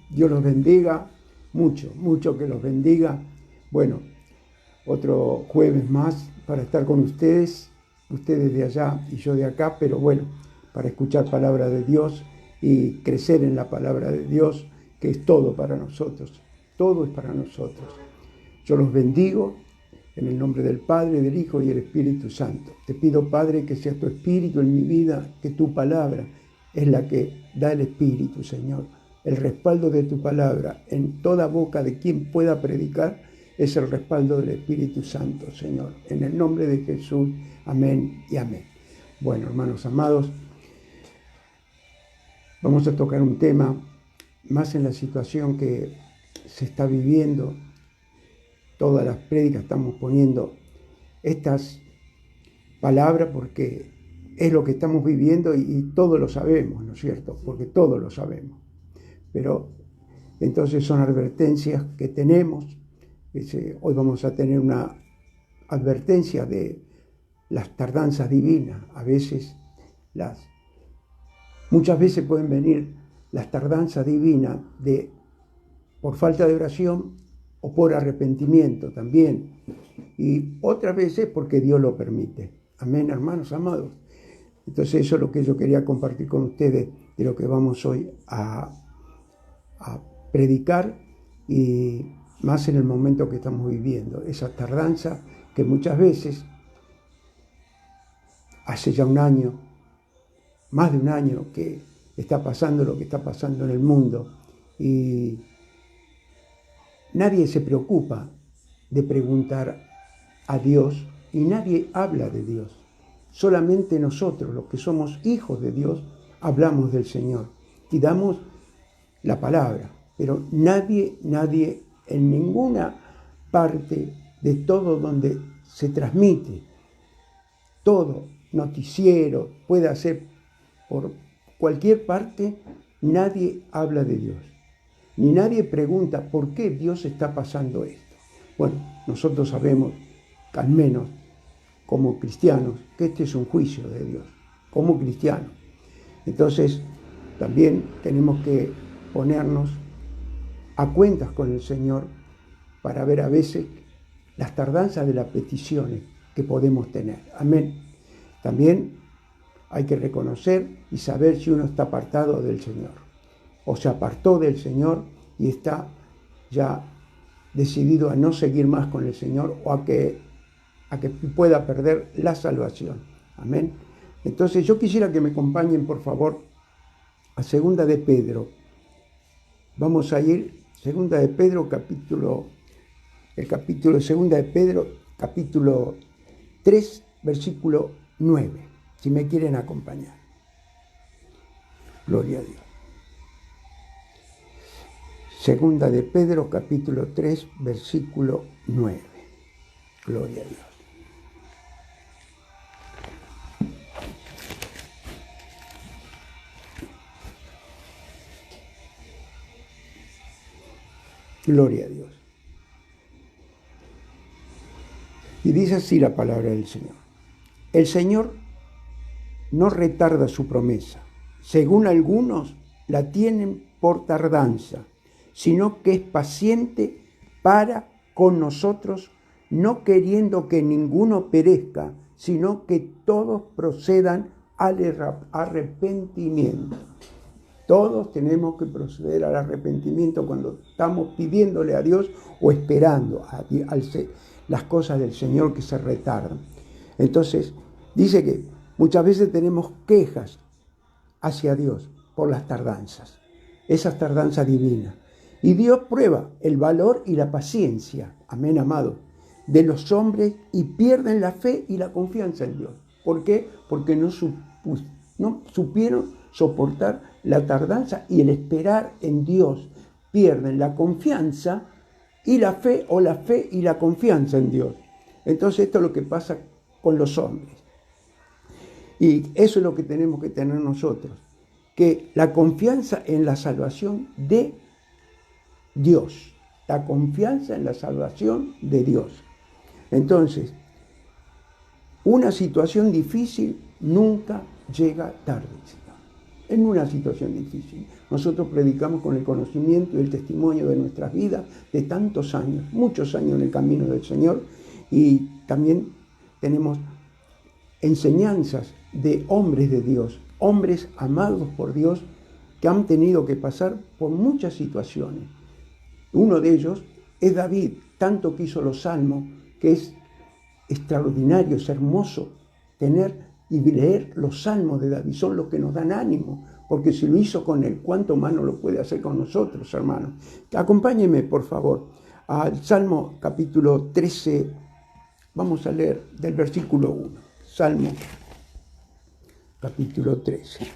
Dios los bendiga, mucho, mucho que los bendiga. Bueno, otro jueves más para estar con ustedes de allá y yo de acá, pero bueno, para escuchar palabra de Dios y crecer en la palabra de Dios, que es todo para nosotros, todo es para nosotros. Yo los bendigo en el nombre del Padre, del Hijo y del Espíritu Santo. Te pido, Padre, que sea tu Espíritu en mi vida, que tu palabra es la que da el Espíritu, Señor. El respaldo de tu palabra en toda boca de quien pueda predicar es el respaldo del Espíritu Santo, Señor. En el nombre de Jesús, amén y amén. Bueno, hermanos amados, vamos a tocar un tema más en la situación que se está viviendo. Todas las prédicas estamos poniendo estas palabras porque es lo que estamos viviendo y todos lo sabemos, ¿no es cierto? Porque todos lo sabemos. Pero entonces son advertencias que tenemos. Hoy vamos a tener una advertencia de las tardanzas divinas. Muchas veces pueden venir las tardanzas divinas por falta de oración o por arrepentimiento también. Y otras veces porque Dios lo permite. Amén, hermanos amados. Entonces eso es lo que yo quería compartir con ustedes de lo que vamos hoy a predicar, y más en el momento que estamos viviendo. Esa tardanza que muchas veces, hace ya un año, más de un año que está pasando lo que está pasando en el mundo, y nadie se preocupa de preguntar a Dios y nadie habla de Dios. Solamente nosotros, los que somos hijos de Dios, hablamos del Señor y damos la palabra, pero nadie en ninguna parte de todo donde se transmite, todo noticiero, puede ser por cualquier parte, nadie habla de Dios, ni nadie pregunta por qué Dios está pasando esto. Bueno, nosotros sabemos, al menos como cristianos, que este es un juicio de Dios, como cristianos. Entonces, también tenemos que ponernos a cuentas con el Señor para ver a veces las tardanzas de las peticiones que podemos tener. Amén. También hay que reconocer y saber si uno está apartado del Señor, o se apartó del Señor y está ya decidido a no seguir más con el Señor, o a que pueda perder la salvación. Amén. Entonces yo quisiera que me acompañen, por favor, a Segunda de Pedro. Vamos a ir, Segunda de Pedro, el capítulo de Segunda de Pedro, capítulo 3, versículo 9, si me quieren acompañar. Gloria a Dios. Segunda de Pedro, capítulo 3, versículo 9. Gloria a Dios. Gloria a Dios. Y dice así la palabra del Señor. El Señor no retarda su promesa, según algunos la tienen por tardanza, sino que es paciente para con nosotros, no queriendo que ninguno perezca, sino que todos procedan al arrepentimiento. Todos tenemos que proceder al arrepentimiento cuando estamos pidiéndole a Dios o esperando las cosas del Señor que se retardan. Entonces, dice que muchas veces tenemos quejas hacia Dios por las tardanzas, esas tardanzas divinas. Y Dios prueba el valor y la paciencia, amén, amado, de los hombres, y pierden la fe y la confianza en Dios. ¿Por qué? Porque no supieron soportar la tardanza y el esperar en Dios. Pierden la confianza y la fe, o la fe y la confianza en Dios. Entonces esto es lo que pasa con los hombres. Y eso es lo que tenemos que tener nosotros, que la confianza en la salvación de Dios, la confianza en la salvación de Dios. Entonces, una situación difícil nunca llega tarde, Señor. en una situación difícil. Nosotros predicamos con el conocimiento y el testimonio de nuestras vidas de tantos años, muchos años en el camino del Señor, y también tenemos enseñanzas de hombres de Dios, hombres amados por Dios, que han tenido que pasar por muchas situaciones. Uno de ellos es David, tanto que hizo los salmos, que es extraordinario, es hermoso tener y leer los salmos de David, son los que nos dan ánimo, porque si lo hizo con él, ¿cuánto más no lo puede hacer con nosotros, hermanos? Acompáñenme, por favor, al Salmo capítulo 13, vamos a leer del versículo 1, Salmo capítulo 13.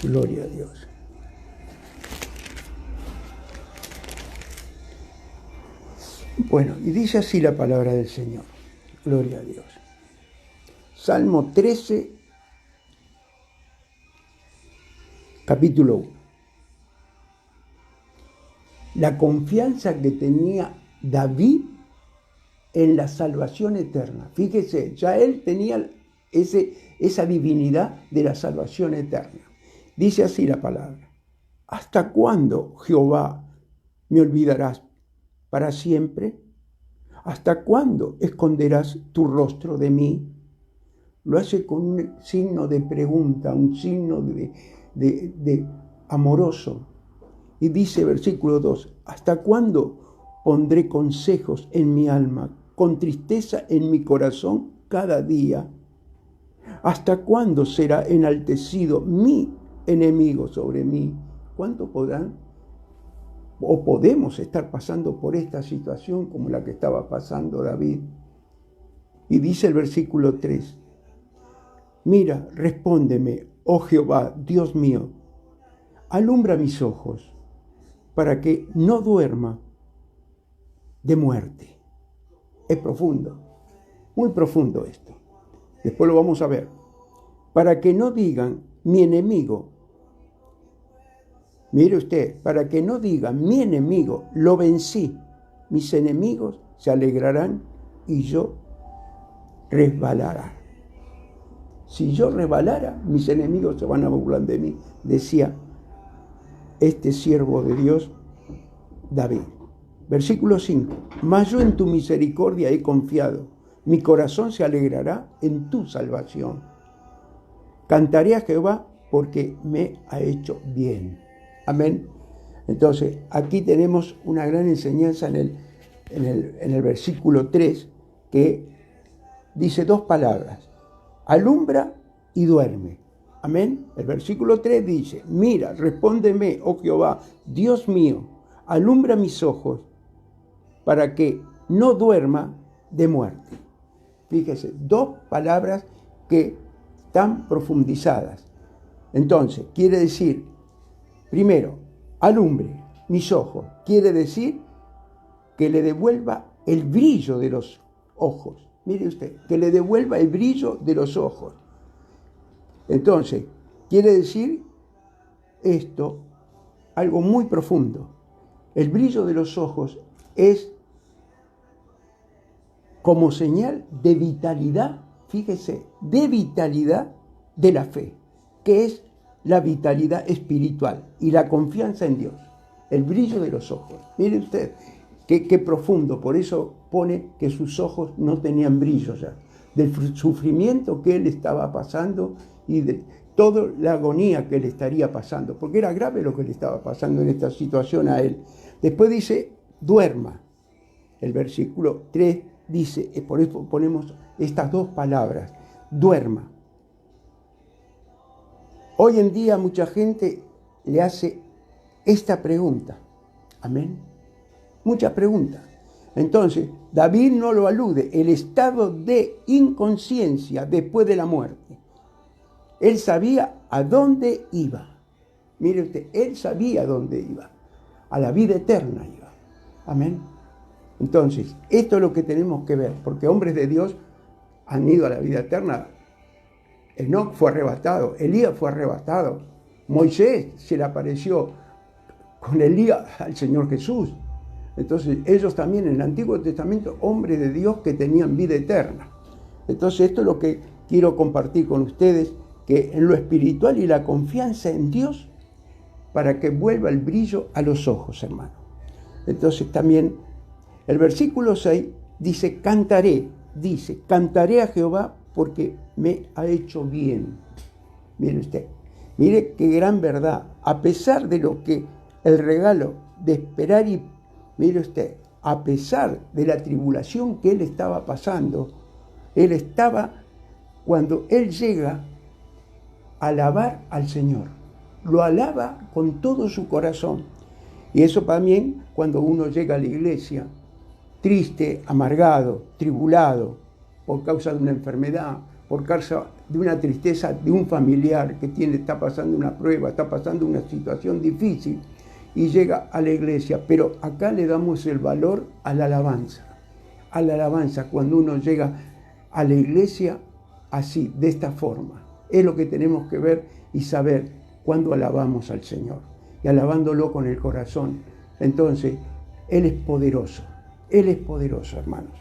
Gloria a Dios. Bueno, y dice así la palabra del Señor. Gloria a Dios. Salmo 13, capítulo 1. La confianza que tenía David en la salvación eterna. Fíjese, ya él tenía esa divinidad de la salvación eterna. Dice así la palabra. ¿Hasta cuándo, Jehová, me olvidarás para siempre? ¿Hasta cuándo esconderás tu rostro de mí? Lo hace con un signo de pregunta, un signo de amoroso. Y dice versículo 2, ¿hasta cuándo pondré consejos en mi alma, con tristeza en mi corazón cada día? ¿Hasta cuándo será enaltecido mi enemigo sobre mí? ¿Cuánto podrán o podemos estar pasando por esta situación como la que estaba pasando David? Y dice el versículo 3, mira, respóndeme, oh Jehová, Dios mío, alumbra mis ojos para que no duerma de muerte. Es profundo, muy profundo esto. Después lo vamos a ver. Para que no digan mi enemigo, mire usted, para que no digan mi enemigo, lo vencí, mis enemigos se alegrarán y yo resbalará. Si yo resbalara, mis enemigos se van a burlar de mí, decía este siervo de Dios, David. Versículo 5. Mas yo en tu misericordia he confiado, mi corazón se alegrará en tu salvación. Cantaré a Jehová porque me ha hecho bien. Amén. Entonces, aquí tenemos una gran enseñanza en el versículo 3, que dice dos palabras, alumbra y duerme. Amén. El versículo 3 dice, mira, respóndeme, oh Jehová, Dios mío, alumbra mis ojos para que no duerma de muerte. Fíjese, dos palabras que están profundizadas. Entonces, quiere decir, primero, alumbre mis ojos. Quiere decir que le devuelva el brillo de los ojos. Mire usted, que le devuelva el brillo de los ojos. Entonces, quiere decir esto, algo muy profundo. El brillo de los ojos es como señal de vitalidad, fíjese, de vitalidad de la fe, que es la vitalidad espiritual y la confianza en Dios. El brillo de los ojos. Mire usted, qué profundo. Por eso pone que sus ojos no tenían brillo ya. Del sufrimiento que él estaba pasando y de toda la agonía que le estaría pasando. Porque era grave lo que le estaba pasando en esta situación a él. Después dice, duerma. El versículo 3 dice, por eso ponemos estas dos palabras, duerma. Hoy en día mucha gente le hace esta pregunta. Amén. Muchas preguntas. Entonces, David no lo alude, el estado de inconsciencia después de la muerte. Él sabía a dónde iba. Mire usted, él sabía a dónde iba. A la vida eterna iba. Amén. Entonces, esto es lo que tenemos que ver, porque hombres de Dios han ido a la vida eterna. Enoc fue arrebatado, Elías fue arrebatado, Moisés se le apareció con Elías al Señor Jesús. Entonces, ellos también en el Antiguo Testamento, hombres de Dios que tenían vida eterna. Entonces, esto es lo que quiero compartir con ustedes, que en lo espiritual y la confianza en Dios, para que vuelva el brillo a los ojos, hermano. Entonces, también el versículo 6 dice, cantaré a Jehová porque me ha hecho bien. Mire usted, mire qué gran verdad. A pesar de lo que el regalo de esperar y, mire usted, a pesar de la tribulación que él estaba pasando, cuando él llega a alabar al Señor, lo alaba con todo su corazón. Y eso también cuando uno llega a la iglesia, triste, amargado, tribulado, por causa de una enfermedad, por causa de una tristeza de un familiar que está pasando una prueba, está pasando una situación difícil, y llega a la iglesia. Pero acá le damos el valor a la alabanza. A la alabanza, cuando uno llega a la iglesia así, de esta forma. Es lo que tenemos que ver y saber cuando alabamos al Señor. Y alabándolo con el corazón. Entonces, Él es poderoso. Él es poderoso, hermanos.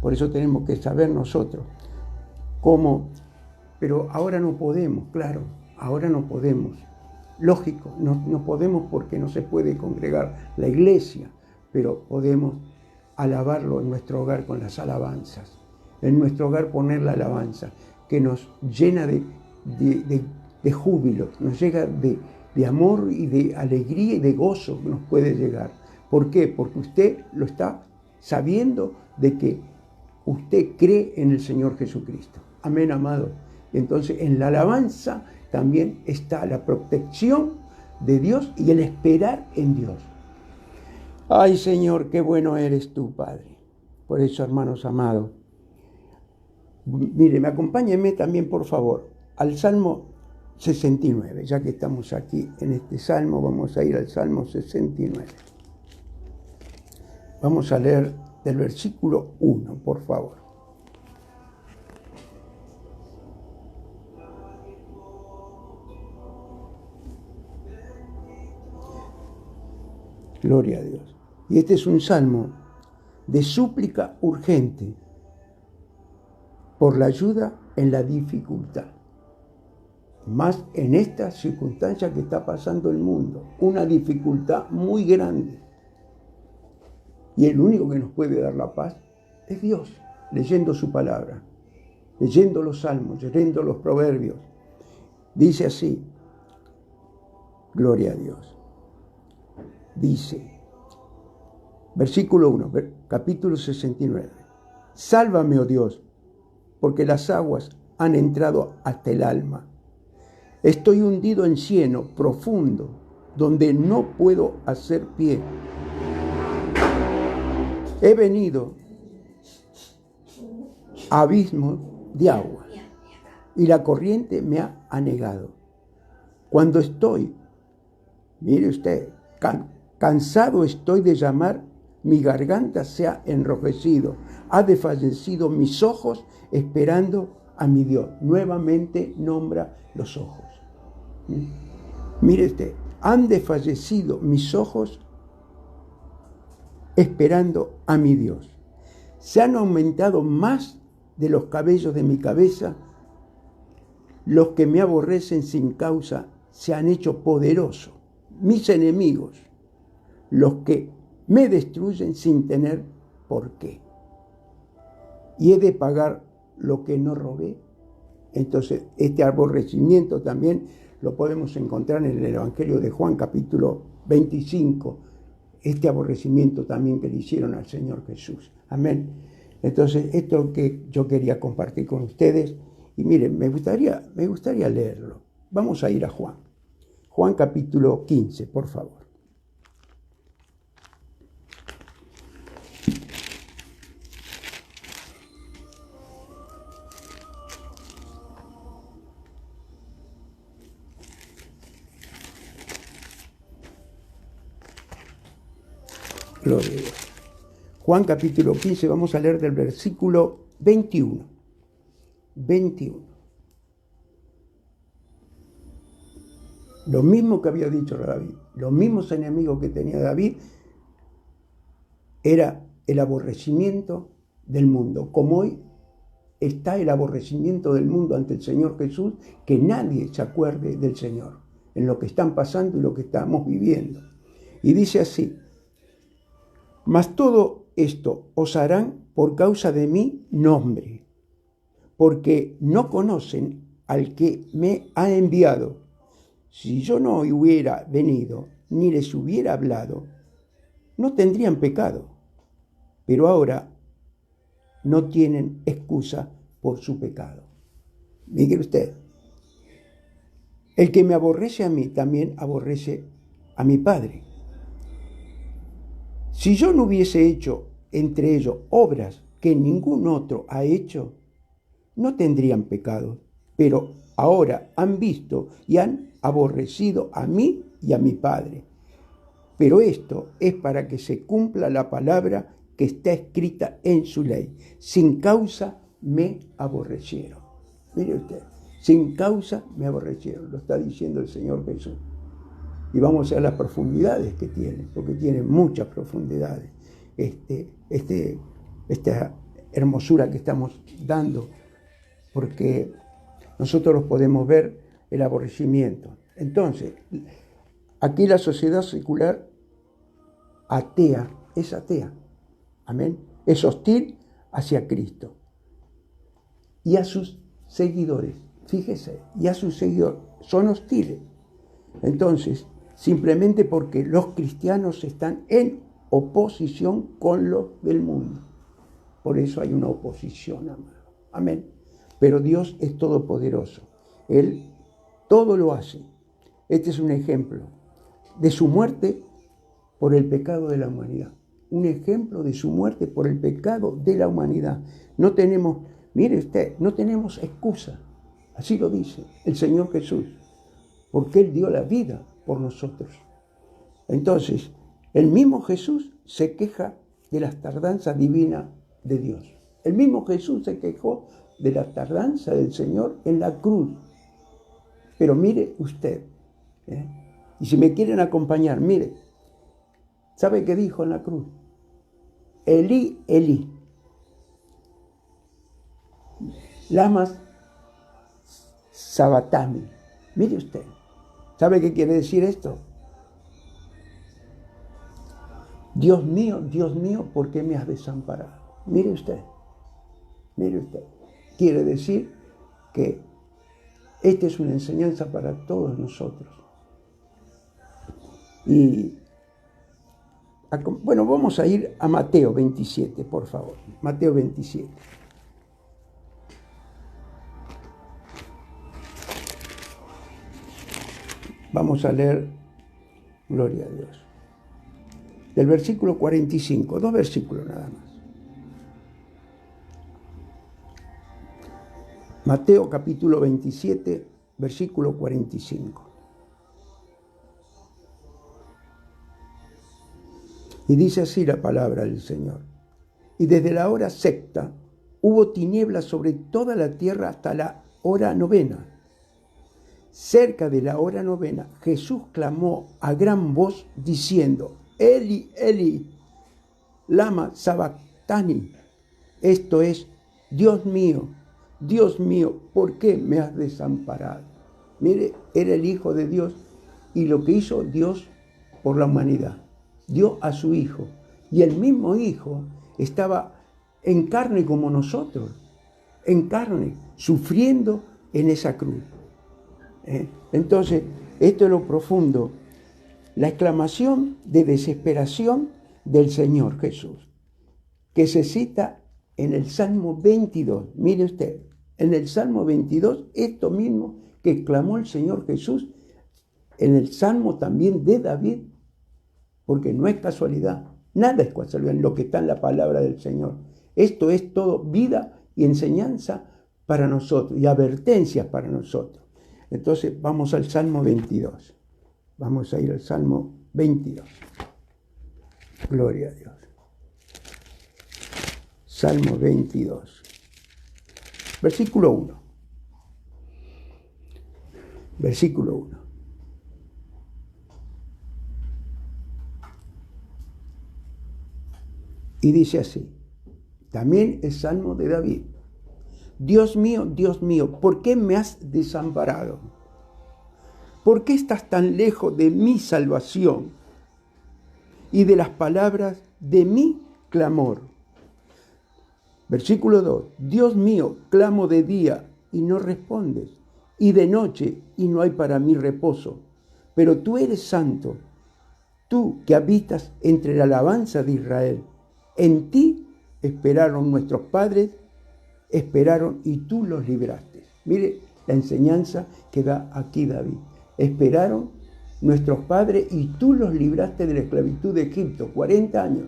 Por eso tenemos que saber nosotros cómo. Pero ahora no podemos, claro, ahora no podemos. Lógico, no podemos porque no se puede congregar la iglesia, pero podemos alabarlo en nuestro hogar con las alabanzas. En nuestro hogar poner la alabanza, que nos llena de júbilo, nos llega de amor y de alegría y de gozo que nos puede llegar. ¿Por qué? Porque usted lo está sabiendo de que usted cree en el Señor Jesucristo. Amén, amado. Entonces, en la alabanza también está la protección de Dios y el esperar en Dios. Ay, Señor, qué bueno eres tú, Padre. Por eso, hermanos amados, mire, acompáñenme también, por favor, al Salmo 69. Ya que estamos aquí en este Salmo, vamos a ir al Salmo 69. Vamos a leer del versículo 1, por favor. Gloria a Dios. Y este es un salmo de súplica urgente por la ayuda en la dificultad. Más en esta circunstancia que está pasando el mundo. Una dificultad muy grande. Y el único que nos puede dar la paz es Dios, leyendo su palabra, leyendo los salmos, leyendo los proverbios. Dice así, gloria a Dios. Dice, versículo 1, capítulo 69. Sálvame, oh Dios, porque las aguas han entrado hasta el alma. Estoy hundido en cieno profundo, donde no puedo hacer pie. He venido a abismos de agua y la corriente me ha anegado. Cuando estoy, mire usted, cansado estoy de llamar, mi garganta se ha enrojecido, ha desfallecido mis ojos esperando a mi Dios. Nuevamente nombra los ojos. Mire usted, han desfallecido mis ojos esperando a mi Dios. Se han aumentado más de los cabellos de mi cabeza. Los que me aborrecen sin causa se han hecho poderosos. Mis enemigos, los que me destruyen sin tener por qué. Y he de pagar lo que no robé. Entonces, este aborrecimiento también lo podemos encontrar en el Evangelio de Juan, capítulo 25. Este aborrecimiento también que le hicieron al Señor Jesús. Amén. Entonces, esto que yo quería compartir con ustedes. Y miren, me gustaría leerlo. Vamos a ir a Juan. Juan capítulo 15, por favor. Gloria a Dios. Juan capítulo 15, vamos a leer del versículo 21. 21. Lo mismo que había dicho David, los mismos enemigos que tenía David, era el aborrecimiento del mundo, como hoy está el aborrecimiento del mundo ante el Señor Jesús, que nadie se acuerde del Señor, en lo que están pasando y lo que estamos viviendo. Y dice así: mas todo esto os harán por causa de mi nombre, porque no conocen al que me ha enviado. Si yo no hubiera venido, ni les hubiera hablado, no tendrían pecado. Pero ahora no tienen excusa por su pecado. Mire usted, el que me aborrece a mí también aborrece a mi Padre. Si yo no hubiese hecho entre ellos obras que ningún otro ha hecho, no tendrían pecado. Pero ahora han visto y han aborrecido a mí y a mi Padre. Pero esto es para que se cumpla la palabra que está escrita en su ley. Sin causa me aborrecieron. Mire usted, sin causa me aborrecieron, lo está diciendo el Señor Jesús. Y vamos a ver las profundidades que tiene, porque tiene muchas profundidades. Esta hermosura que estamos dando, porque nosotros podemos ver el aborrecimiento. Entonces, aquí la sociedad secular atea, es atea, amén, es hostil hacia Cristo y a sus seguidores, fíjese, y a sus seguidores, son hostiles. Entonces, simplemente porque los cristianos están en oposición con los del mundo. Por eso hay una oposición, amado, amén. Pero Dios es todopoderoso, Él todo lo hace. Este es un ejemplo de su muerte por el pecado de la humanidad. Un ejemplo de su muerte por el pecado de la humanidad. No tenemos, mire usted, no tenemos excusa. Así lo dice el Señor Jesús, porque Él dio la vida por nosotros. Entonces, el mismo Jesús se queja de las tardanzas divinas de Dios. El mismo Jesús se quejó de la tardanza del Señor en la cruz. Pero mire usted, y si me quieren acompañar, mire, ¿sabe qué dijo en la cruz? Elí, Elí, lama sabactani. Mire usted, ¿sabe qué quiere decir esto? Dios mío, ¿por qué me has desamparado? Mire usted, mire usted. Quiere decir que esta es una enseñanza para todos nosotros. Y, bueno, vamos a ir a Mateo 27, por favor. Mateo 27. Vamos a leer, gloria a Dios, del versículo 45, 2 versículos nada más. Mateo capítulo 27, versículo 45. Y dice así la palabra del Señor. Y desde la hora sexta hubo tinieblas sobre toda la tierra hasta la hora novena. Cerca de la hora novena, Jesús clamó a gran voz diciendo: Eli, Eli, lama sabactani. Esto es: Dios mío, ¿por qué me has desamparado? Mire, era el Hijo de Dios y lo que hizo Dios por la humanidad. Dio a su Hijo. Y el mismo Hijo estaba en carne como nosotros, en carne, sufriendo en esa cruz. Entonces, esto es lo profundo, la exclamación de desesperación del Señor Jesús, que se cita en el Salmo 22. Mire usted, en el Salmo 22, esto mismo que exclamó el Señor Jesús, en el Salmo también de David, porque no es casualidad, nada es casualidad en lo que está en la palabra del Señor. Esto es todo vida y enseñanza para nosotros y advertencias para nosotros. Entonces vamos al Salmo 22. Vamos a ir al Salmo 22. Gloria a Dios. Salmo 22. Versículo 1. Versículo 1. Y dice así, también es salmo de David. Dios mío, ¿por qué me has desamparado? ¿Por qué estás tan lejos de mi salvación y de las palabras de mi clamor? Versículo 2. Dios mío, clamo de día y no respondes, y de noche y no hay para mí reposo. Pero tú eres santo, tú que habitas entre la alabanza de Israel. En ti esperaron nuestros padres, esperaron y tú los libraste. Mire la enseñanza que da aquí David. Esperaron nuestros padres y tú los libraste de la esclavitud de Egipto. 40 años.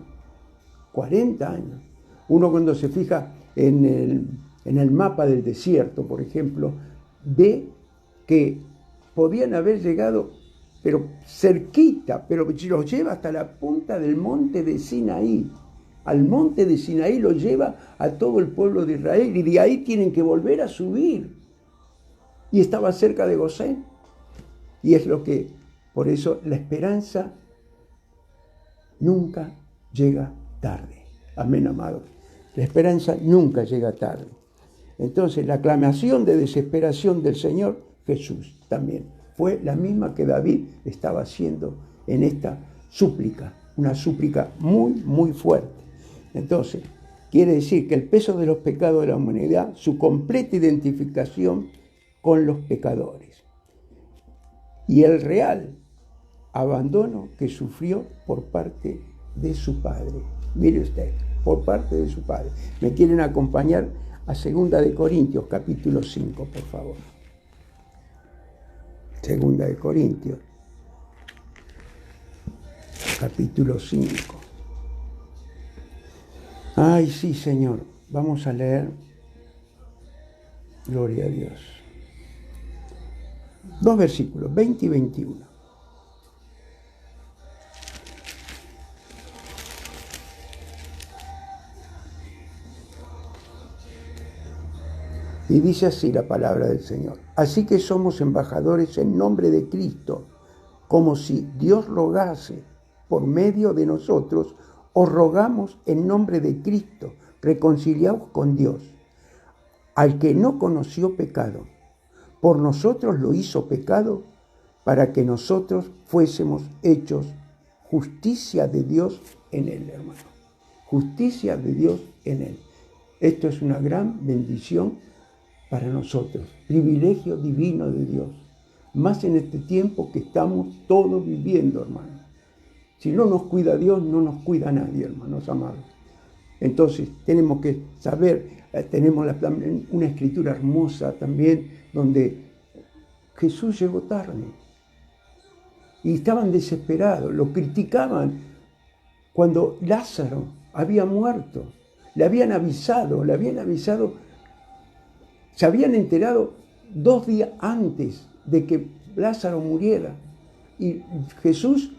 40 años. Uno cuando se fija en el mapa del desierto, por ejemplo, ve que podían haber llegado, pero cerquita, pero los lleva hasta la punta del monte de Sinaí. Al monte de Sinaí lo lleva a todo el pueblo de Israel y de ahí tienen que volver a subir. Y estaba cerca de Gosén. Y es lo que, por eso la esperanza nunca llega tarde. Amén, amados. La esperanza nunca llega tarde. Entonces, la aclamación de desesperación del Señor Jesús también fue la misma que David estaba haciendo en esta súplica, una súplica muy, muy fuerte. Entonces, quiere decir que el peso de los pecados de la humanidad, su completa identificación con los pecadores y el real abandono que sufrió por parte de su Padre. Mire usted, por parte de su Padre. ¿Me quieren acompañar a 2 de Corintios, capítulo 5, por favor? 2 de Corintios, capítulo 5. Ay, sí, Señor. Vamos a leer. Gloria a Dios. 2 versículos, 20 y 21. Y dice así la palabra del Señor. Así que somos embajadores en nombre de Cristo, como si Dios rogase por medio de nosotros, os rogamos en nombre de Cristo, reconciliaos con Dios. Al que no conoció pecado, por nosotros lo hizo pecado, para que nosotros fuésemos hechos justicia de Dios en él, hermano. Justicia de Dios en él. Esto es una gran bendición para nosotros, privilegio divino de Dios, más en este tiempo que estamos todos viviendo, hermano. Si no nos cuida Dios, no nos cuida nadie, hermanos amados. Entonces tenemos que saber, tenemos una escritura hermosa también, donde Jesús llegó tarde y estaban desesperados, lo criticaban cuando Lázaro había muerto, le habían avisado, se habían enterado 2 días antes de que Lázaro muriera. Y Jesús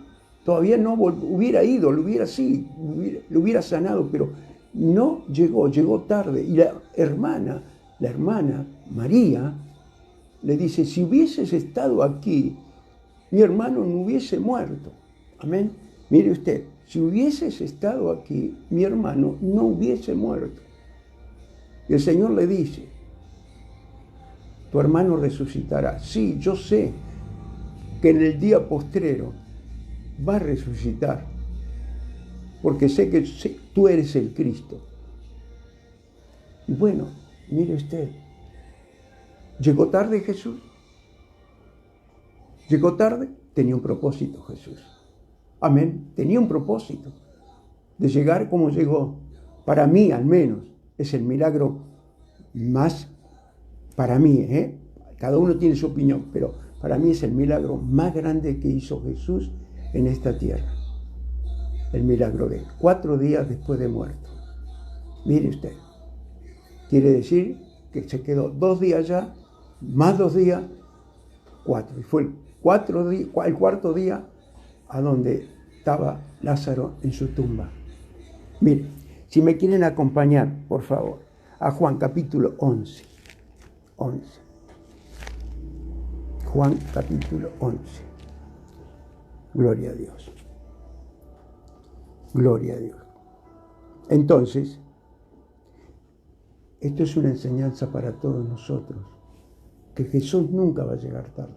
todavía no hubiera ido, lo hubiera sanado, pero no llegó tarde. Y la hermana María, le dice, si hubieses estado aquí, mi hermano no hubiese muerto. Amén. Mire usted, si hubieses estado aquí, mi hermano no hubiese muerto. Y el Señor le dice, tu hermano resucitará. Sí, yo sé que en el día postrero va a resucitar, porque sé que tú eres el Cristo. Y bueno, mire usted, ¿llegó tarde Jesús? ¿Llegó tarde? Tenía un propósito Jesús. Amén, tenía un propósito de llegar como llegó. Para mí, al menos, es el milagro más. Para mí, cada uno tiene su opinión, pero para mí es el milagro más grande que hizo Jesús en esta tierra. El milagro de 4 días después de muerto. Mire usted, quiere decir que se quedó 2 días ya, más 2 días, 4. Y fue el 4º día a donde estaba Lázaro en su tumba. Mire, si me quieren acompañar, por favor, a Juan capítulo 11. Juan capítulo 11. Gloria a Dios. Gloria a Dios. Entonces, esto es una enseñanza para todos nosotros, que Jesús nunca va a llegar tarde.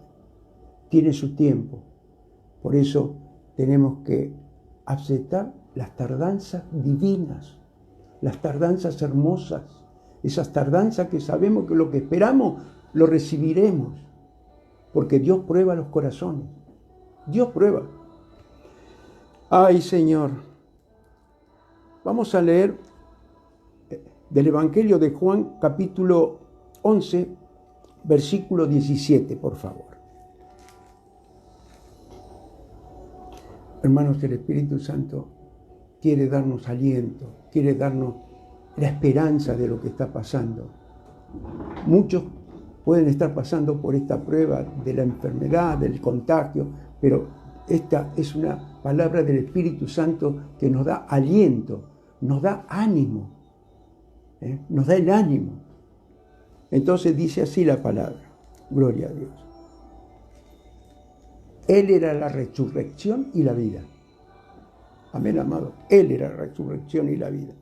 Tiene su tiempo. Por eso tenemos que aceptar las tardanzas divinas, las tardanzas hermosas, esas tardanzas que sabemos que lo que esperamos lo recibiremos, porque Dios prueba los corazones. Dios prueba. Ay, Señor. Vamos a leer del Evangelio de Juan, capítulo 11, versículo 17, por favor. Hermanos, el Espíritu Santo quiere darnos aliento, quiere darnos la esperanza de lo que está pasando. Muchos pueden estar pasando por esta prueba de la enfermedad, del contagio, pero esta es una palabra del Espíritu Santo que nos da aliento, nos da ánimo, nos da el ánimo. Entonces dice así la palabra, gloria a Dios. Él era la resurrección y la vida. Amén, amado. Él era la resurrección y la vida.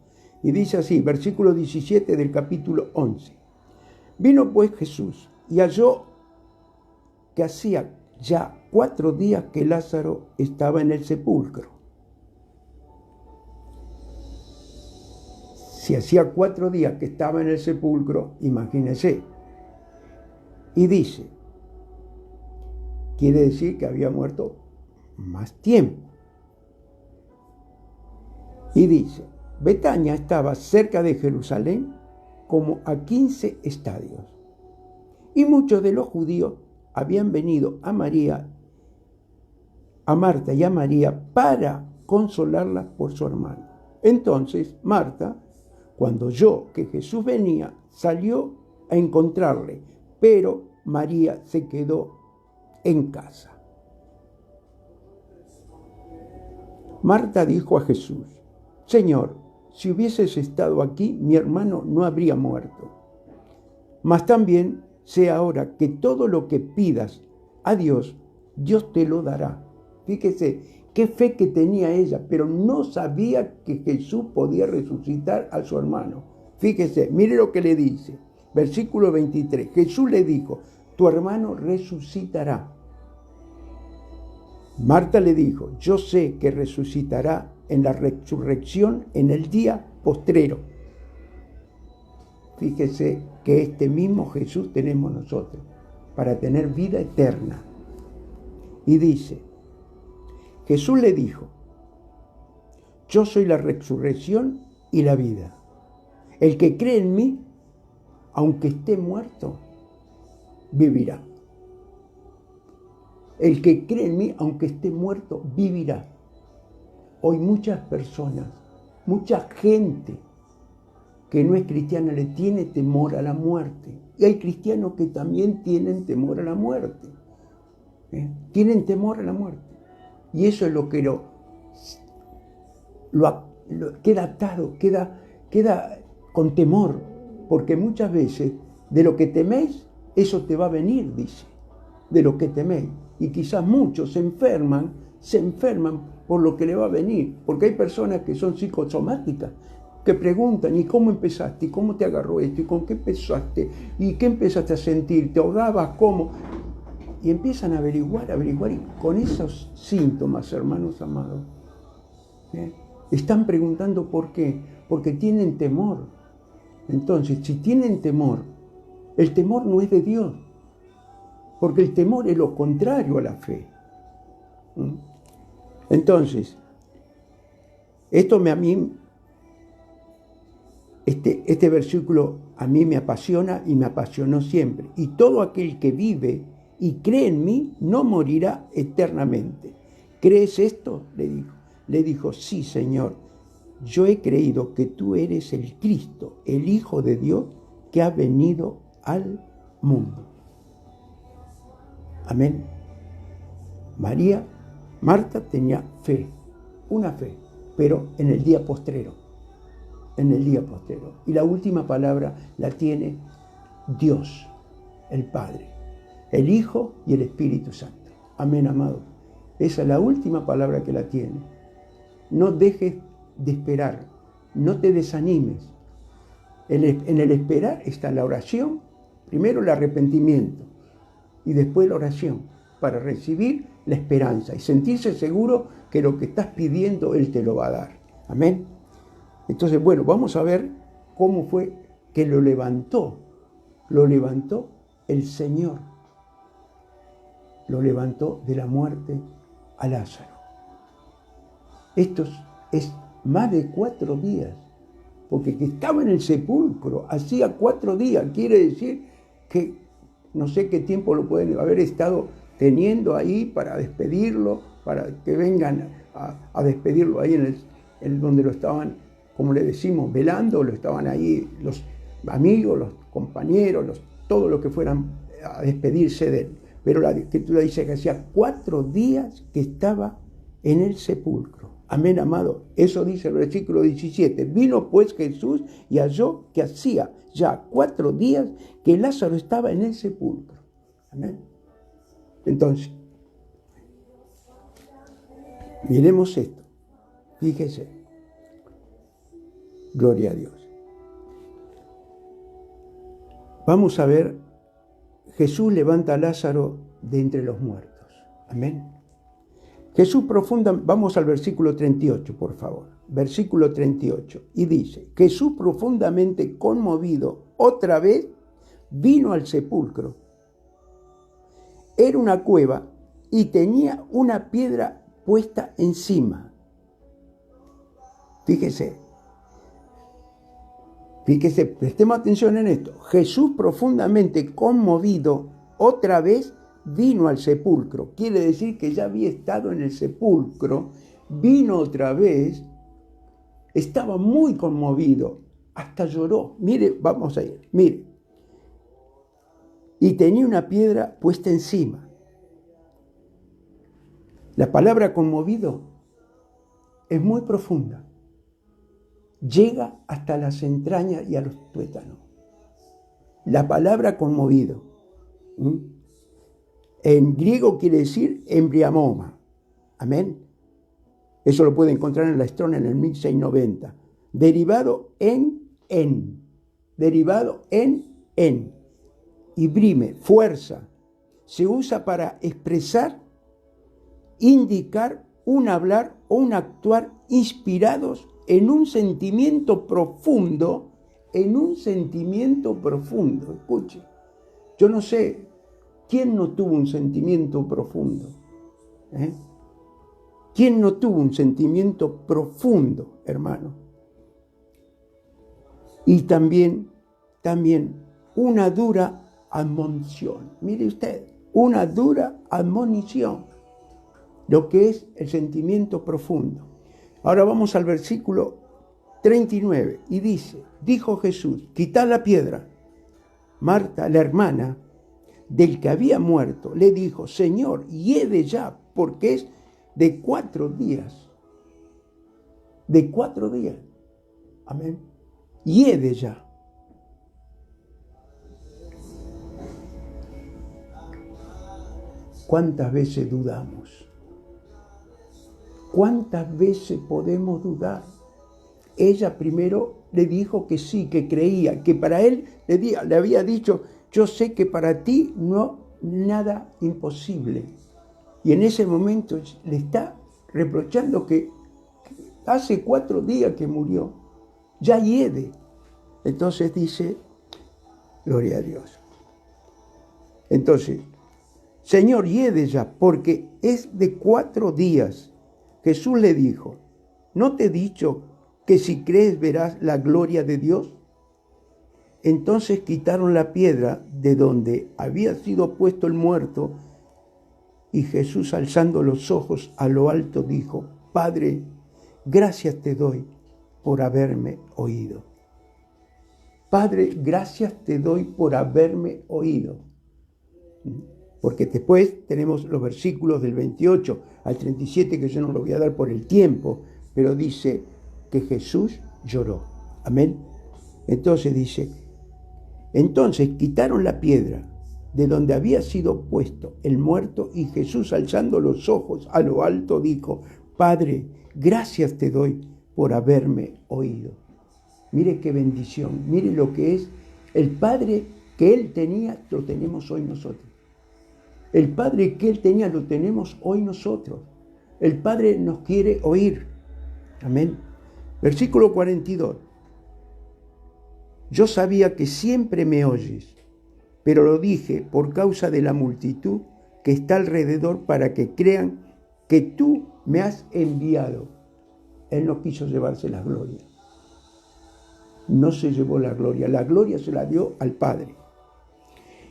Y dice así, versículo 17 del capítulo 11. Vino pues Jesús y halló que hacía ya 4 días que Lázaro estaba en el sepulcro. Si hacía 4 días que estaba en el sepulcro, imagínese. Y dice, quiere decir que había muerto más tiempo. Y dice, Betania estaba cerca de Jerusalén como a 15 estadios. Y muchos de los judíos habían venido a Marta y a María para consolarlas por su hermano. Entonces Marta, cuando oyó que Jesús venía, salió a encontrarle, pero María se quedó en casa. Marta dijo a Jesús, Señor, si hubieses estado aquí, mi hermano no habría muerto. Mas también sé ahora que todo lo que pidas a Dios, Dios te lo dará. Fíjese qué fe que tenía ella, pero no sabía que Jesús podía resucitar a su hermano. Fíjese, mire lo que le dice. Versículo 23. Jesús le dijo, tu hermano resucitará. Marta le dijo, yo sé que resucitará en la resurrección en el día postrero. Fíjese que este mismo Jesús tenemos nosotros para tener vida eterna. Y dice, Jesús le dijo, yo soy la resurrección y la vida. El que cree en mí, aunque esté muerto, vivirá. El que cree en mí, aunque esté muerto, vivirá. Hoy muchas personas, mucha gente que no es cristiana le tiene temor a la muerte. Y hay cristianos que también tienen temor a la muerte. Tienen temor a la muerte. Y eso es lo que queda atado, queda con temor. Porque muchas veces de lo que teméis, eso te va a venir, dice. De lo que teméis. Y quizás muchos se enferman por lo que le va a venir. Porque hay personas que son psicosomáticas, que preguntan, ¿y cómo empezaste? ¿Y cómo te agarró esto? ¿Y con qué empezaste? ¿Y qué empezaste a sentir? ¿Te ahogabas? ¿Cómo? Y empiezan a averiguar, y con esos síntomas, hermanos amados, están preguntando por qué. Porque tienen temor. Entonces, si tienen temor, el temor no es de Dios. Porque el temor es lo contrario a la fe. Entonces, este versículo a mí me apasiona y me apasionó siempre. Y todo aquel que vive y cree en mí no morirá eternamente. ¿Crees esto? Le dijo. Le dijo, sí, Señor, yo he creído que tú eres el Cristo, el Hijo de Dios que ha venido al mundo. Amén. Marta tenía fe, una fe, pero en el día postrero. En el día postrero. Y la última palabra la tiene Dios, el Padre, el Hijo y el Espíritu Santo. Amén, amado. Esa es la última palabra que la tiene. No dejes de esperar, no te desanimes. En el esperar está la oración, primero el arrepentimiento y después la oración, para recibir la esperanza y sentirse seguro que lo que estás pidiendo Él te lo va a dar. Amén. Entonces, bueno, vamos a ver cómo fue que lo levantó el Señor. Lo levantó de la muerte a Lázaro. Esto es más de 4 días, porque que estaba en el sepulcro hacía 4 días, quiere decir que no sé qué tiempo lo pueden haber estado teniendo ahí para despedirlo, para que vengan a despedirlo ahí en donde lo estaban, como le decimos, velando, lo estaban ahí los amigos, los compañeros, todos los que fueran a despedirse de él. Pero la Escritura dice que hacía 4 días que estaba en el sepulcro. Amén, amado. Eso dice el versículo 17. Vino pues Jesús y halló que hacía ya 4 días que Lázaro estaba en el sepulcro. Amén. Entonces, miremos esto. Fíjese. Gloria a Dios. Vamos a ver, Jesús levanta a Lázaro de entre los muertos. Amén. Jesús vamos al versículo 38, por favor. Versículo 38. Y dice, Jesús profundamente conmovido, otra vez vino al sepulcro. Era una cueva y tenía una piedra puesta encima. Fíjese, prestemos atención en esto. Jesús profundamente conmovido, otra vez vino al sepulcro. Quiere decir que ya había estado en el sepulcro, vino otra vez, estaba muy conmovido, hasta lloró. Mire, vamos a ir, mire. Y tenía una piedra puesta encima. La palabra conmovido es muy profunda. Llega hasta las entrañas y a los tuétanos. La palabra conmovido. En griego quiere decir embriamoma. Amén. Eso lo puede encontrar en la Strong en el 1690. Derivado en. Derivado en. Y brime, fuerza. Se usa para expresar, indicar un hablar o un actuar inspirados en un sentimiento profundo. Escuche, yo no sé. ¿Quién no tuvo un sentimiento profundo? ¿Quién no tuvo un sentimiento profundo, hermano? Y también una dura admonición. Mire usted, una dura admonición. Lo que es el sentimiento profundo. Ahora vamos al versículo 39 y dice, dijo Jesús, quitad la piedra. Marta, la hermana del que había muerto, le dijo, Señor, hiede ya, porque es de 4 días. De 4 días. Amén. Hiede ya. ¿Cuántas veces dudamos? ¿Cuántas veces podemos dudar? Ella primero le dijo que sí, que creía, que para él le había dicho, yo sé que para ti no nada imposible. Y en ese momento le está reprochando que hace 4 días que murió, ya hiede. Entonces dice, gloria a Dios. Entonces, Señor, hiede ya, porque es de 4 días. Jesús le dijo, ¿no te he dicho que si crees verás la gloria de Dios? Entonces quitaron la piedra de donde había sido puesto el muerto, y Jesús, alzando los ojos a lo alto, dijo, Padre, gracias te doy por haberme oído. Padre, gracias te doy por haberme oído. Porque después tenemos los versículos del 28 al 37, que yo no lo voy a dar por el tiempo, pero dice que Jesús lloró. Amén. Entonces dice, entonces quitaron la piedra de donde había sido puesto el muerto, y Jesús, alzando los ojos a lo alto, dijo, Padre, gracias te doy por haberme oído. Mire qué bendición, mire lo que es el Padre que Él tenía, lo tenemos hoy nosotros. El Padre que Él tenía, lo tenemos hoy nosotros. El Padre nos quiere oír. Amén. Versículo 42. Yo sabía que siempre me oyes, pero lo dije por causa de la multitud que está alrededor para que crean que tú me has enviado. Él no quiso llevarse la gloria. No se llevó la gloria se la dio al Padre.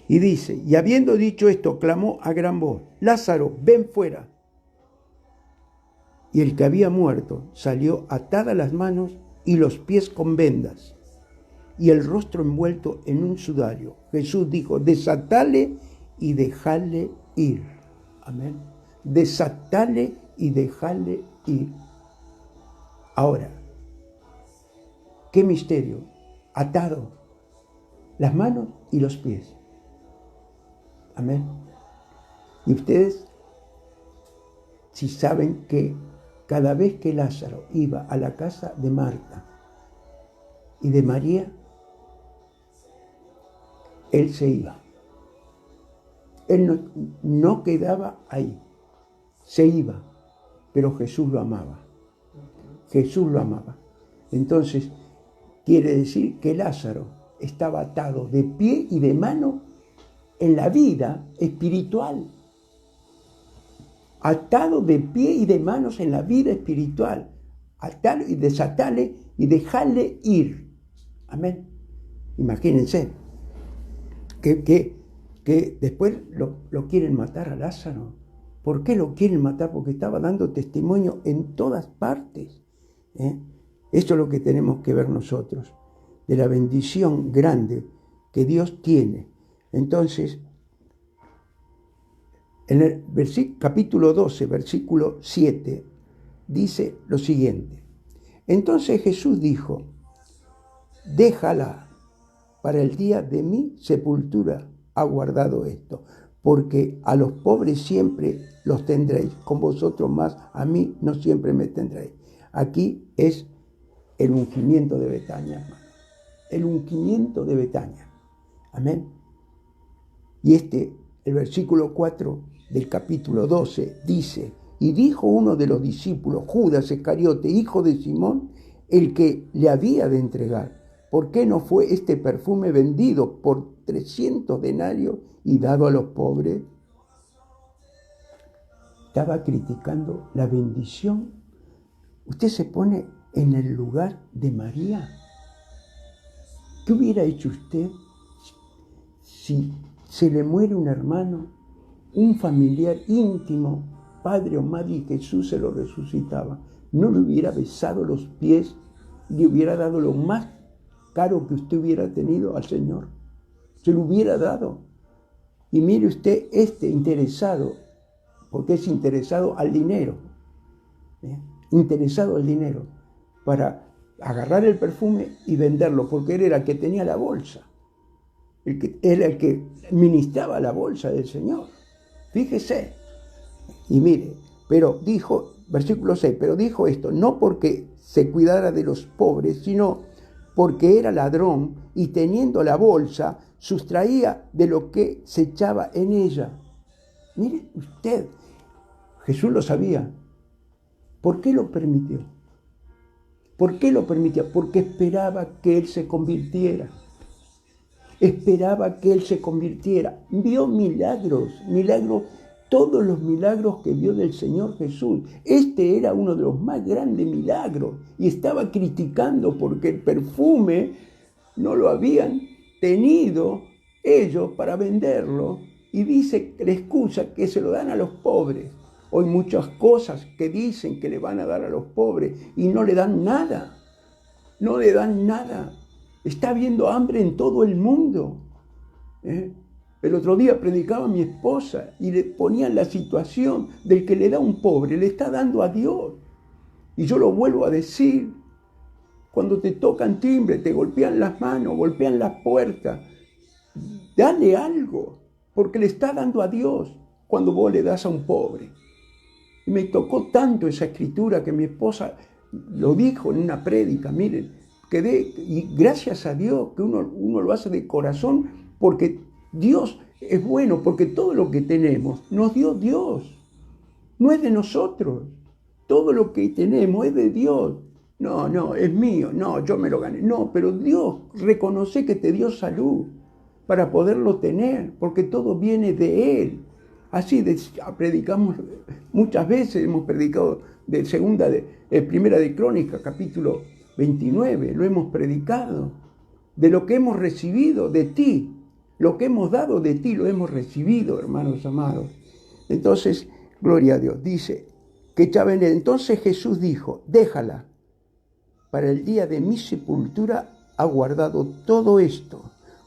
Y dice, y habiendo dicho esto, clamó a gran voz, Lázaro, ven fuera. Y el que había muerto salió atadas las manos y los pies con vendas, y el rostro envuelto en un sudario. Jesús dijo, desatale y dejale ir. Amén. Desatale y dejale ir. Ahora, ¿qué misterio? Atado las manos y los pies. Amén. Y ustedes, si saben que cada vez que Lázaro iba a la casa de Marta y de María, él se iba. Él no quedaba ahí, se iba, pero Jesús lo amaba. Jesús lo amaba. Entonces, quiere decir que Lázaro estaba atado de pie y de mano en la vida espiritual. Atado de pie y de manos en la vida espiritual. Atalo y desatale y dejarle ir. Amén. Imagínense que después lo quieren matar a Lázaro. ¿Por qué lo quieren matar? Porque estaba dando testimonio en todas partes. Esto es lo que tenemos que ver nosotros, de la bendición grande que Dios tiene. Entonces, en el capítulo 12, versículo 7, dice lo siguiente. Entonces Jesús dijo, déjala, para el día de mi sepultura ha guardado esto, porque a los pobres siempre los tendréis, con vosotros más, a mí no siempre me tendréis. Aquí es el ungimiento de Betania, hermano. El ungimiento de Betania. Amén. Y el versículo 4 del capítulo 12 dice, y dijo uno de los discípulos, Judas Iscariote, hijo de Simón, el que le había de entregar, ¿por qué no fue este perfume vendido por 300 denarios y dado a los pobres? Estaba criticando la bendición. Usted se pone en el lugar de María. ¿Qué hubiera hecho usted si se le muere un hermano, un familiar íntimo, padre o madre, y Jesús se lo resucitaba? ¿No le hubiera besado los pies y le hubiera dado lo más caro que usted hubiera tenido al Señor? Se lo hubiera dado. Y mire usted, interesado, porque es interesado al dinero, interesado al dinero, para agarrar el perfume y venderlo, porque él era el que tenía la bolsa, era el que ministraba la bolsa del Señor. Fíjese. Y mire, pero dijo, versículo 6, pero dijo esto, no porque se cuidara de los pobres, sino porque era ladrón y teniendo la bolsa, sustraía de lo que se echaba en ella. Mire usted, Jesús lo sabía. ¿Por qué lo permitió? ¿Por qué lo permitía? Porque esperaba que Él se convirtiera. Esperaba que Él se convirtiera. Vio milagros, todos los milagros que vio del Señor Jesús. Este era uno de los más grandes milagros. Y estaba criticando porque el perfume no lo habían tenido ellos para venderlo. Y dice, le excusa que se lo dan a los pobres. Hoy muchas cosas que dicen que le van a dar a los pobres y no le dan nada. No le dan nada. Está habiendo hambre en todo el mundo. El otro día predicaba a mi esposa y le ponían la situación del que le da a un pobre, le está dando a Dios. Y yo lo vuelvo a decir. Cuando te tocan timbre, te golpean las manos, golpean las puertas, dale algo, porque le está dando a Dios cuando vos le das a un pobre. Y me tocó tanto esa escritura que mi esposa lo dijo en una prédica, miren, y gracias a Dios que uno lo hace de corazón, porque Dios es bueno, porque todo lo que tenemos nos dio Dios, no es de nosotros. Todo lo que tenemos es de Dios. No, es mío, no, yo me lo gané. No, pero Dios reconoce que te dio salud para poderlo tener, porque todo viene de Él. Así predicamos muchas veces, hemos predicado primera de Crónicas, capítulo 29, lo hemos predicado, de lo que hemos recibido de ti, lo que hemos dado de ti lo hemos recibido, hermanos amados. Entonces, gloria a Dios, dice que ya ven, entonces Jesús dijo, déjala, para el día de mi sepultura ha guardado todo esto,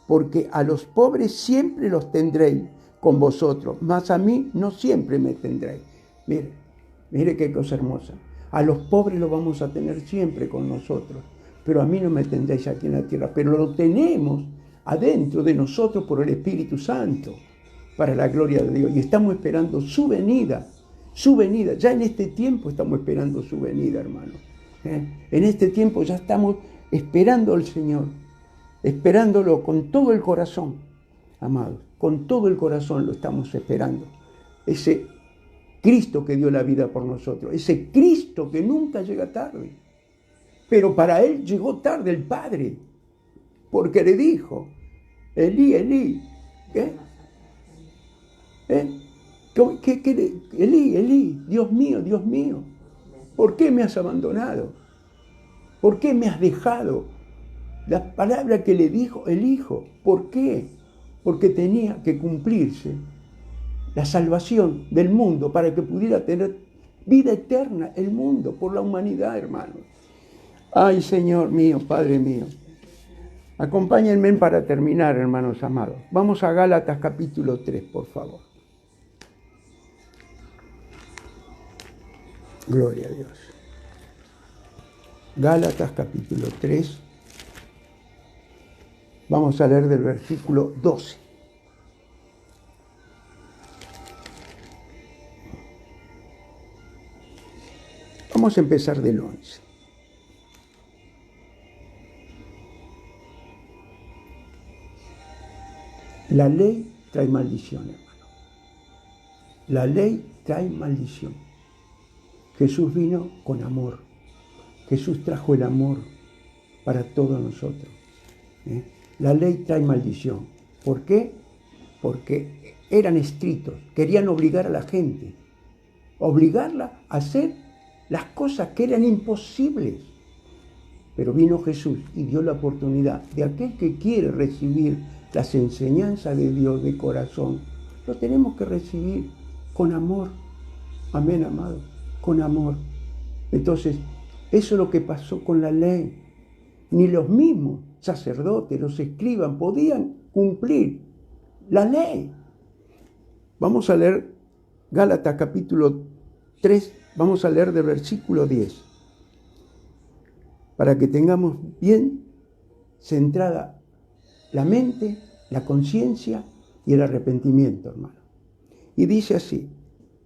porque a los pobres siempre los tendréis con vosotros, mas a mí no siempre me tendréis. Mire qué cosa hermosa. A los pobres los vamos a tener siempre con nosotros, pero a mí no me tendréis aquí en la tierra. Pero lo tenemos adentro de nosotros por el Espíritu Santo, para la gloria de Dios. Y estamos esperando su venida. Ya en este tiempo estamos esperando su venida, hermano. En este tiempo ya estamos esperando al Señor, esperándolo con todo el corazón, amados. Con todo el corazón lo estamos esperando. Ese Cristo que dio la vida por nosotros, ese Cristo que nunca llega tarde. Pero para Él llegó tarde el Padre, porque le dijo, Elí, Elí, ¿qué? Elí, Dios mío, ¿por qué me has abandonado? ¿Por qué me has dejado? La palabra que le dijo el Hijo, ¿por qué? Porque tenía que cumplirse la salvación del mundo para que pudiera tener vida eterna el mundo por la humanidad, hermanos. Ay, Señor mío, Padre mío. Acompáñenme para terminar, hermanos amados. Vamos a Gálatas capítulo 3, por favor. Gloria a Dios. Gálatas capítulo 3. Vamos a leer del versículo 12. Vamos a empezar del 11. La ley trae maldición, hermano. La ley trae maldición. Jesús vino con amor. Jesús trajo el amor para todos nosotros. La ley trae maldición. ¿Por qué? Porque eran estrictos. Querían obligar a la gente. Obligarla a hacer las cosas que eran imposibles. Pero vino Jesús y dio la oportunidad de aquel que quiere recibir las enseñanzas de Dios de corazón. Lo tenemos que recibir con amor. Amén, amado. Con amor. Entonces, eso es lo que pasó con la ley. Ni los mismos sacerdotes, los escribas, podían cumplir la ley. Vamos a leer Gálatas capítulo 3, vamos a leer del versículo 10, para que tengamos bien centrada la mente, la conciencia y el arrepentimiento, hermano. Y dice así,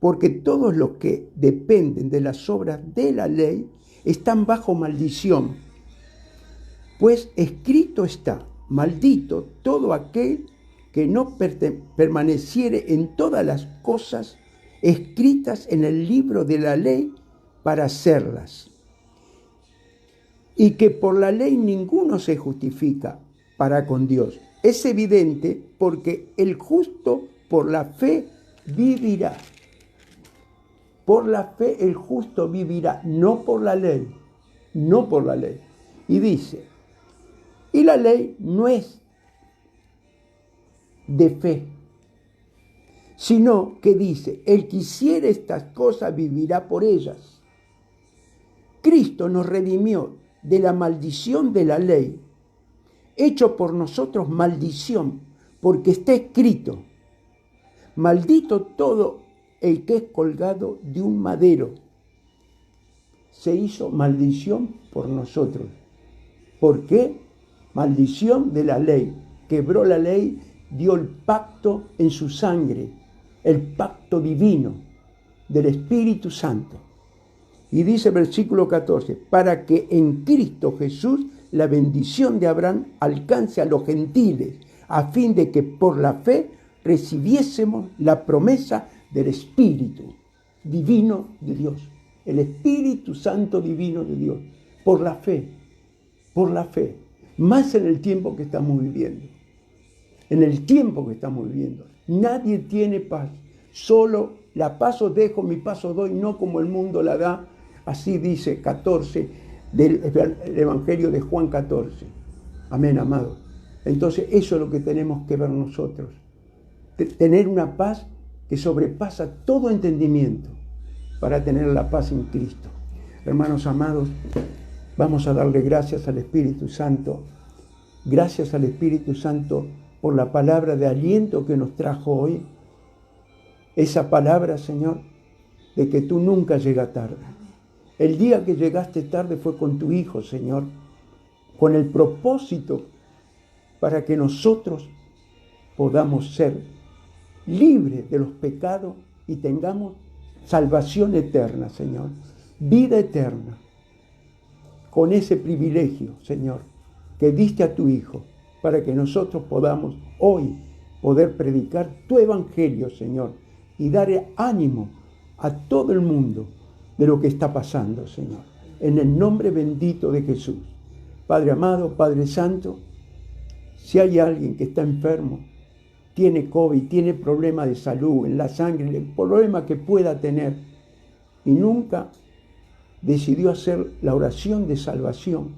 porque todos los que dependen de las obras de la ley están bajo maldición, pues escrito está, maldito todo aquel que no permaneciere en todas las cosas escritas en el libro de la ley para hacerlas. Y que por la ley ninguno se justifica para con Dios. Es evidente porque el justo por la fe vivirá. Por la fe el justo vivirá, no por la ley, no por la ley. Y dice, y la ley no es de fe, sino que dice, el que hiciere estas cosas vivirá por ellas. Cristo nos redimió de la maldición de la ley, hecho por nosotros maldición, porque está escrito, maldito todo el que es colgado de un madero. Se hizo maldición por nosotros. ¿Por qué? Maldición de la ley. Quebró la ley, dio el pacto en su sangre, el pacto divino del Espíritu Santo. Y dice versículo 14, para que en Cristo Jesús la bendición de Abraham alcance a los gentiles, a fin de que por la fe recibiésemos la promesa del Espíritu divino de Dios, el Espíritu Santo divino de Dios, por la fe, más en el tiempo que estamos viviendo. En el tiempo que estamos viviendo, nadie tiene paz, solo la paz os dejo, mi paz os doy, no como el mundo la da, así dice 14 del Evangelio de Juan 14. Amén, amado. Entonces eso es lo que tenemos que ver nosotros, tener una paz que sobrepasa todo entendimiento para tener la paz en Cristo. Hermanos amados, vamos a darle gracias al Espíritu Santo, gracias al Espíritu Santo por la palabra de aliento que nos trajo hoy. Esa palabra, Señor, de que tú nunca llegas tarde. El día que llegaste tarde fue con tu Hijo, Señor, con el propósito para que nosotros podamos ser libres de los pecados y tengamos salvación eterna, Señor, vida eterna, con ese privilegio, Señor, que diste a tu Hijo, para que nosotros podamos hoy poder predicar tu evangelio, Señor, y dar ánimo a todo el mundo de lo que está pasando, Señor. En el nombre bendito de Jesús. Padre amado, Padre Santo, si hay alguien que está enfermo, tiene COVID, tiene problemas de salud en la sangre, el problema que pueda tener, y nunca decidió hacer la oración de salvación,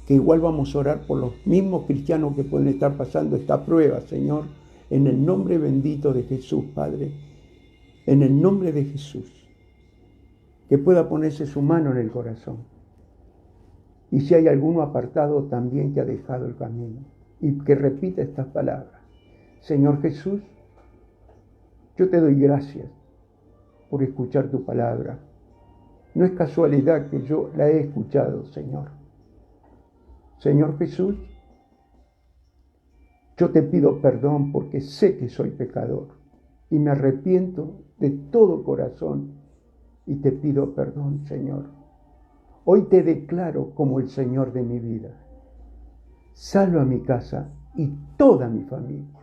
que igual vamos a orar por los mismos cristianos que pueden estar pasando esta prueba, Señor, en el nombre bendito de Jesús, Padre, en el nombre de Jesús, que pueda ponerse su mano en el corazón. Y si hay alguno apartado también que ha dejado el camino, y que repita estas palabras: Señor Jesús, yo te doy gracias por escuchar tu palabra. No es casualidad que yo la he escuchado, Señor. Señor Jesús, yo te pido perdón porque sé que soy pecador y me arrepiento de todo corazón y te pido perdón, Señor. Hoy te declaro como el Señor de mi vida. Salva mi casa y toda mi familia.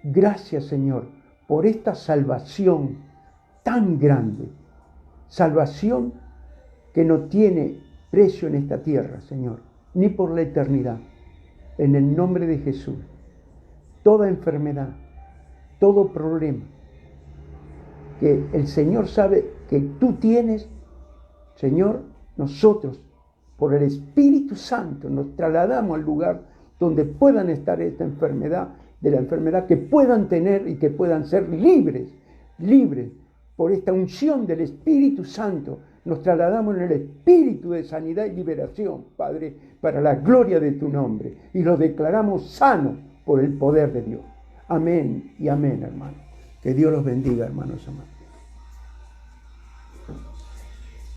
Gracias, Señor, por esta salvación tan grande. Salvación que no tiene precio en esta tierra, Señor, ni por la eternidad. En el nombre de Jesús, toda enfermedad, todo problema que el Señor sabe que tú tienes, Señor, nosotros, por el Espíritu Santo, nos trasladamos al lugar donde puedan estar esta enfermedad, de la enfermedad que puedan tener y que puedan ser libres por esta unción del Espíritu Santo. Nos trasladamos en el espíritu de sanidad y liberación, Padre, para la gloria de tu nombre, y los declaramos sanos por el poder de Dios. Amén y amén, hermano. Que Dios los bendiga, hermanos amados.